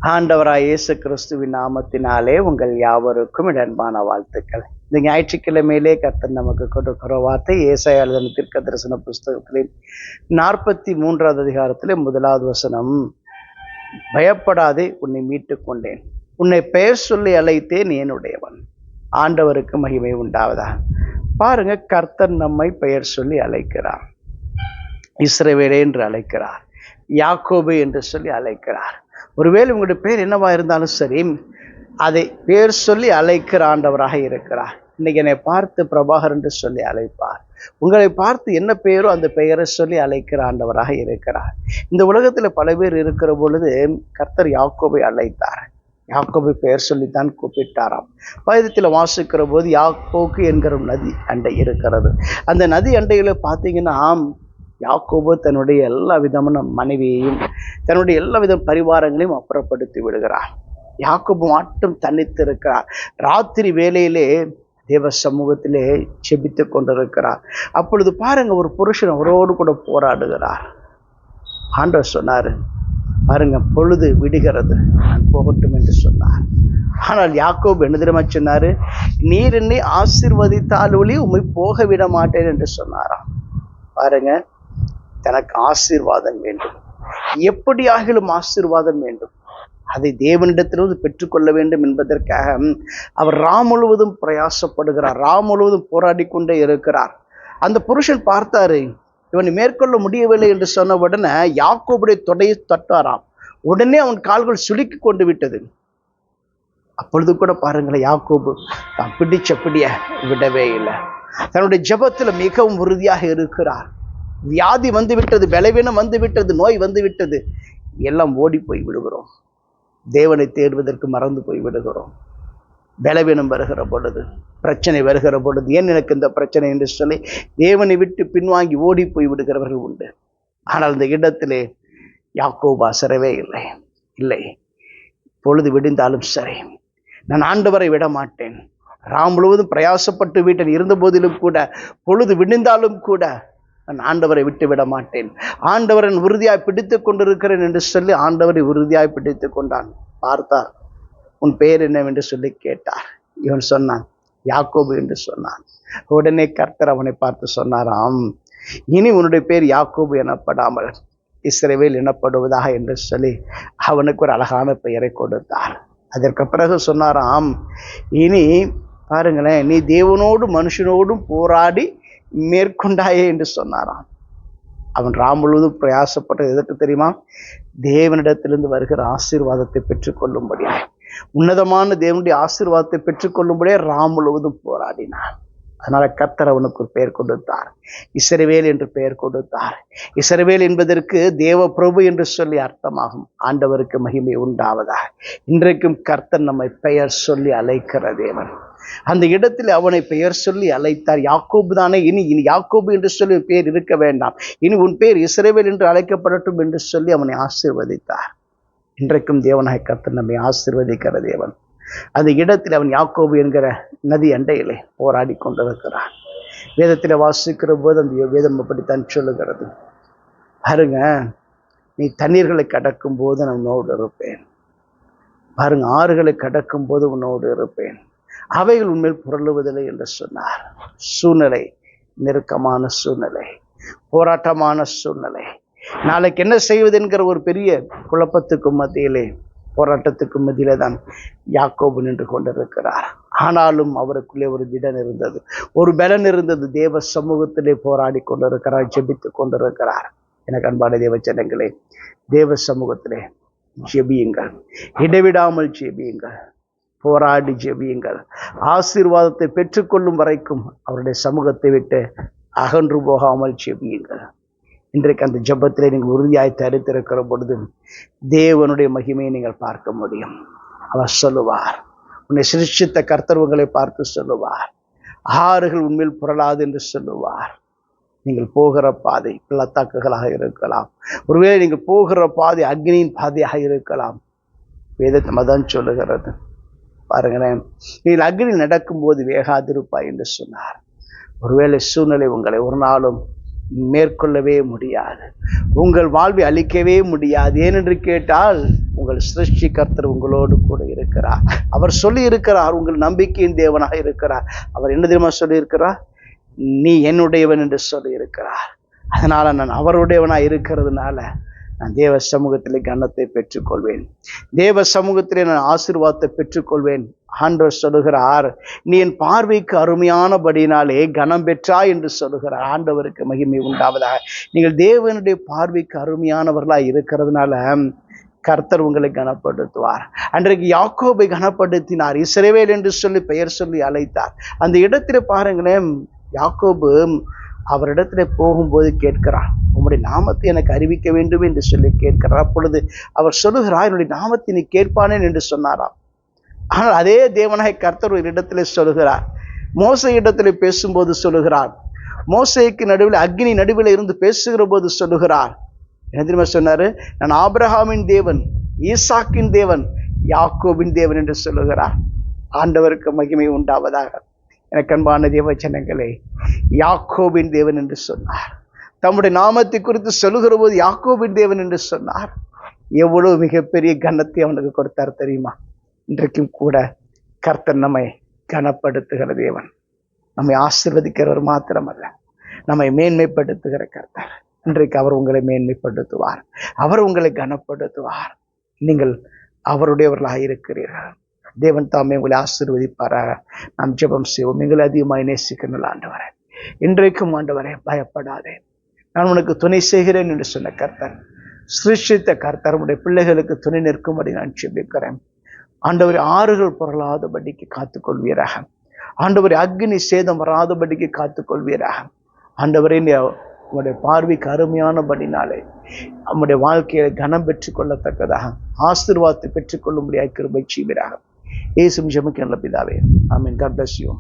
ஆண்டவராய் இயேசு கிறிஸ்துவின் நாமத்தினாலே உங்கள் யாவருக்கும் அன்பான வாழ்த்துக்கள். இந்த ஞாயிற்றுக்கிழமையிலே கர்த்தர் நமக்கு கொடுக்கிற வார்த்தை ஏசாயா எழுதின தீர்க்கதரிசன புஸ்தகத்திலே 43வது அதிகாரத்திலே 1வது வசனம். பயப்படாதே, உன்னை மீட்டுக் கொண்டேன், உன்னை பெயர் சொல்லி அழைத்தேன், என்னுடையவன். ஆண்டவருக்கு மகிமை உண்டாவதா. பாருங்க, கர்த்தர் நம்மை பெயர் சொல்லி அழைக்கிறார். இஸ்ரவேலே என்று அழைக்கிறார், யாக்கோபு என்று சொல்லி அழைக்கிறார். ஒருவேளை உங்களுடைய பேர் என்னவா இருந்தாலும் சரி, அதை பேர் சொல்லி அழைக்கிற ஆண்டவராக இருக்கிறார். இன்னைக்கு என்னை பார்த்து பிரபாகர் என்று சொல்லி அழைப்பார். உங்களை பார்த்து என்ன பெயரோ அந்த பெயரை சொல்லி அழைக்கிற ஆண்டவராக இருக்கிறார். இந்த உலகத்துல பல பேர் இருக்கிற பொழுது கர்த்தர் யாக்கோபை அழைத்தார். யாக்கோபை பெயர் சொல்லித்தான் கூப்பிட்டாராம். வேதத்தில் வாசிக்கிற போது யாக்கோக்கு என்கிற நதி அண்டை இருக்கிறது. அந்த நதி அண்டையில பார்த்தீங்கன்னா யாக்கோபு தன்னுடைய எல்லா விதமான மனைவியையும் தன்னுடைய எல்லா வித பரிவாரங்களையும் அப்புறப்படுத்தி விடுகிறார். யாக்கோபு மட்டும் தனித்து இருக்கிறார். ராத்திரி வேளையிலே தேவ சமூகத்திலே செபித்து கொண்டிருக்கிறார். அப்பொழுது பாருங்க, ஒரு புருஷன் அவரோடு கூட போராடுகிறார். ஆண்டவர் சொன்னாரு, பாருங்க, பொழுது விடுகிறது, நான் போகட்டும் என்று சொன்னார். ஆனால் யாக்கோபு என்ன தெரியுமா சொன்னாரு? நீர் என்னை ஆசீர்வதித்தால் ஒளி உம்மை போக விட மாட்டேன் என்று சொன்னாராம். பாருங்க, தனக்கு ஆசீர்வாதம் வேண்டும், எப்படியாகிலும் ஆசீர்வாதம் வேண்டும், அதை தேவனிடத்திலிருந்து பெற்றுக்கொள்ள வேண்டும் என்பதற்காக அவர் ராம் முழுவதும் பிரயாசப்படுகிறார். ராம் முழுவதும் போராடி கொண்டே இருக்கிறார். அந்த புருஷன் பார்த்தாரு, இவனை மேற்கொள்ள முடியவில்லை என்று சொன்ன உடனே யாக்கோபுடைய தொடையை தட்டாராம். உடனே அவன் கால்கள் சுளுக்கி கொண்டு விட்டது. அப்பொழுது கூட பாருங்களேன், யாக்கோபு தான் பிடிச்சபடிய விடவே இல்லை. தன்னுடைய ஜெபத்துல மிகவும் உறுதியாக இருக்கிறார். வியாதி வந்து விட்டது, பலவீனம் வந்து விட்டது, நோய் வந்து விட்டது, எல்லாம் ஓடி போய் விடுகிறோம். தேவனை தேடுவதற்கு மறந்து போய் விடுகிறோம். பலவீனம் வருகிற பொழுது, பிரச்சனை வருகிற பொழுது, ஏன் எனக்கு இந்த பிரச்சனை என்று சொல்லி தேவனை விட்டு பின்வாங்கி ஓடி போய் விடுகிறவர்கள் உண்டு. ஆனால் இந்த இடத்திலே யாக்கோபு அசரவே இல்லை. இல்லை, பொழுது விடிந்தாலும் சரி, நான் ஆண்டவரை விட மாட்டேன். ராம் முழுவதும் பிரயாசப்பட்டு விட்டேன், இருந்த போதிலும் கூட, பொழுது விடிந்தாலும் கூட நான் ஆண்டவரை விட்டு விட மாட்டேன். ஆண்டவரன் உறுதியாய் பிடித்து கொண்டிருக்கிறேன் என்று சொல்லி ஆண்டவரை உறுதியாய் பிடித்து கொண்டான். பார்த்தார், உன் பெயர் என்னவென்று சொல்லி கேட்டார். இவன் சொன்னான், யாக்கோபு என்று சொன்னான். உடனே கர்த்தர் அவனை பார்த்து சொன்னாராம், இனி உன்னுடைய பேர் யாக்கோபு எனப்படாமல் இஸ்ரவேல் எனப்படுவதாக என்று சொல்லி அவனுக்கு ஒரு அழகான பெயரை கொடுத்தார். அதற்கு பிறகு சொன்னாராம், இனி பாருங்களேன், நீ தேவனோடு மனுஷனோடும் போராடி மேற்கொண்டாயே என்று சொன்னாராம். அவன் ராம் முழுவதும் பிரயாசப்பட்டது எதற்கு தெரியுமா? தேவனிடத்திலிருந்து வருகிற ஆசீர்வாதத்தை பெற்றுக்கொள்ளும்படியா, உன்னதமான தேவனுடைய ஆசீர்வாதத்தை பெற்றுக்கொள்ளும்படியா ராம் முழுவதும் போராடினான். அதனால கர்த்தர் அவனுக்கு ஒரு பெயர் கொடுத்தார், இஸ்ரவேல் என்று பெயர் கொடுத்தார். இஸ்ரவேல் என்பதற்கு தேவ பிரபு என்று சொல்லி அர்த்தமாகும். ஆண்டவருக்கு மகிமை உண்டாவதாக. இன்றைக்கும் கர்த்தர் நம்மை பெயர் சொல்லி அழைக்கிற தேவன். அந்த இடத்தில் அவனை பெயர் சொல்லி அழைத்தார். யாக்கோபு தானே, இனி யாக்கோபு என்று சொல்லி பெயர் இருக்க வேண்டாம், இனி உன் பெயர் இஸ்ரவேல் என்று அழைக்கப்படட்டும் என்று சொல்லி அவனை ஆசீர்வதித்தார். இன்றைக்கும் தேவனாய் கர்த்தர் நம்மை ஆசீர்வதிக்கிற தேவன். அந்த இடத்தில் அவன் யாக்கோபு என்கிற நதி அண்டையிலே போராடி கொண்டிருக்கிறான். வேதத்தில் வாசிக்கிற போது அந்த வேதம் அப்படித்தான் சொல்லுகிறது. பாருங்க, நீ தண்ணீர்களை கடக்கும் போது நான் உன்னோடு இருப்பேன். பாருங்க, ஆறுகளை கடக்கும் போது உன்னோடு இருப்பேன், அவைகள் உண்மையில் புரளுவதில்லை என்று சொன்னார். சூழ்நிலை நெருக்கமான சூழ்நிலை, போராட்டமான சூழ்நிலை, நாளைக்கு என்ன செய்வது என்கிற ஒரு பெரிய குழப்பத்துக்கும் மத்தியிலே, போராட்டத்துக்கும் மத்தியிலே தான் யாக்கோபு நின்று கொண்டிருக்கிறார். ஆனாலும் அவருக்குள்ளே ஒரு திடன் இருந்தது, ஒரு பலன் இருந்தது. தேவ சமூகத்திலே போராடி கொண்டிருக்கிறார், ஜெபித்து கொண்டிருக்கிறார். எனக்கு அன்பான தேவ ஜனங்களே, தேவ சமூகத்திலே ஜெபியுங்கள், இடைவிடாமல் ஜெபியுங்கள், போராடி ஜெபியுங்கள். ஆசீர்வாதத்தை பெற்றுக்கொள்ளும் வரைக்கும் அவருடைய சமூகத்தை விட்டு அகன்று போகாமல் ஜெபியுங்கள். இன்றைக்கு அந்த ஜெபத்திலே நீங்கள் உறுதியாய் தரித்திருக்கிற பொழுது தேவனுடைய மகிமையை நீங்கள் பார்க்க முடியும். அவர் சொல்லுவார், உன்னை சிருஷ்டித்த கர்த்தர் உங்களை பார்த்து சொல்லுவார், ஆறுகள் உண்மையில் புரளாது என்று சொல்லுவார். நீங்கள் போகிற பாதை பள்ளத்தாக்குகளாக இருக்கலாம், ஒருவேளை நீங்கள் போகிற பாதை அக்னியின் பாதையாக இருக்கலாம். வேதத்தை அதான் சொல்லுகிறது. பாருங்களேன், நீங்கள் அக்னி நடக்கும்போது வேகாதிருப்பாய் என்று சொன்னார். ஒருவேளை சூழ்நிலை உங்களை ஒரு நாளும் மேற்கொள்ளவே முடியாது, உங்கள் வாழ்வை அழிக்கவே முடியாது. ஏனென்று கேட்டால் உங்கள் சிருஷ்டி கர்த்தர் உங்களோடு கூட இருக்கிறார். அவர் சொல்லி இருக்கிறார், உங்கள் நம்பிக்கையின் தேவனாக இருக்கிறார். அவர் என்ன தெரியுமா சொல்லி இருக்கிறார்? நீ என்னுடையவன் என்று சொல்லி இருக்கிறார். அதனால நான் அவருடையவனாக இருக்கிறதுனால நான் தேவ சமூகத்திலே கனத்தை பெற்றுக்கொள்வேன். தேவ சமூகத்திலே நான் ஆசீர்வாதத்தை பெற்றுக்கொள்வேன். ஆண்டவர் சொல்லுகிறார், நீ என் பார்வைக்கு அருமையானபடினாலே கனம் பெற்றாய் என்று சொல்லுகிறார். ஆண்டவருக்கு மகிமை உண்டாவதாக. நீங்கள் தேவனுடைய பார்வைக்கு அருமையானவர்களாக இருக்கிறதுனால கர்த்தர் உங்களை கனப்படுத்துவார். அன்றைக்கு யாக்கோபை கனப்படுத்தினார், இஸ்ரவேல் என்று சொல்லி பெயர் சொல்லி அழைத்தார். அந்த இடத்துல பாருங்களேன், யாக்கோபு அவரிடத்துல போகும்போது கேட்கிறார், உம்முடைய நாமத்தை எனக்கு அறிவிக்க வேண்டும் என்று சொல்லி கேட்கிறார். அப்பொழுது அவர் சொல்லுகிறார், என்னுடைய நாமத்தை நீ கேட்பானேன் என்று சொன்னாராம். ஆனால் அதே தேவனாய் கர்த்தர் ஒரு இடத்துல சொல்லுகிறார், மோசே இடத்துல பேசும்போது சொல்லுகிறார், மோசேக்கு நடுவில் அக்னி நடுவில் இருந்து பேசுகிற போது சொல்லுகிறார், என்ன தெரியுமா சொன்னாரு? நான் ஆபிரகாமின் தேவன், ஈசாக்கின் தேவன், யாக்கோபின் தேவன் என்று சொல்லுகிறார். ஆண்டவருக்கு மகிமை உண்டாவதாக. எனக்கு அன்பான தேவ ஜனங்களே, யாக்கோபின் தேவன் என்று சொன்னார். தம்முடைய நாமத்தை குறித்து சொல்லுகிற போது யாக்கோபின் தேவன் என்று சொன்னார். எவ்வளவு மிகப்பெரிய கனத்தை அவனுக்கு கொடுத்தார் தெரியுமா? இன்றைக்கும் கூட கர்த்தர் நம்மை கனப்படுத்துகிற தேவன், நம்மை ஆசீர்வதிக்கிறவர் மாத்திரமல்ல, நம்மை மேன்மைப்படுத்துகிற கர்த்தர். இன்றைக்கு அவர் உங்களை மேன்மைப்படுத்துவார், அவர் உங்களை கனப்படுத்துவார். நீங்கள் அவருடையவர்களாக இருக்கிறீர்கள். தேவன் தாமே உங்களை ஆசீர்வதிப்பாராக. நாம் ஜெபம் செய்வோம். எங்களை அதிகமாக நேசிக்கணும் ஆண்டவரே. இன்றைக்கும் ஆண்டவரே, பயப்படாதே, நான் உனக்கு துணை செய்கிறேன் என்று சொன்ன கர்த்தர், சிருஷ்டித்த கர்த்தர் உடைய பிள்ளைகளுக்கு துணை நிற்கும்படி நான் ஜெபிக்கிறேன். ஆண்டவரை ஆறுகள் புரளாதபடிக்கு காத்துக்கொள்வீராக. ஆண்டவரை அக்னி சேதம் வராதபடிக்கு காத்துக்கொள்வீராக. ஆண்டவரே, உங்களுடைய பார்வைக்கு அருமையானபடினாலே நம்முடைய வாழ்க்கையை கனம் பெற்றுக் கொள்ளத்தக்கதாக ஆசீர்வாதத்தை பெற்றுக்கொள்ளும்படியாக கிருபை செய்வீராக. இயேசுவின் ஜெபம் கேளும் பிதாவே. ஆமென். God bless you.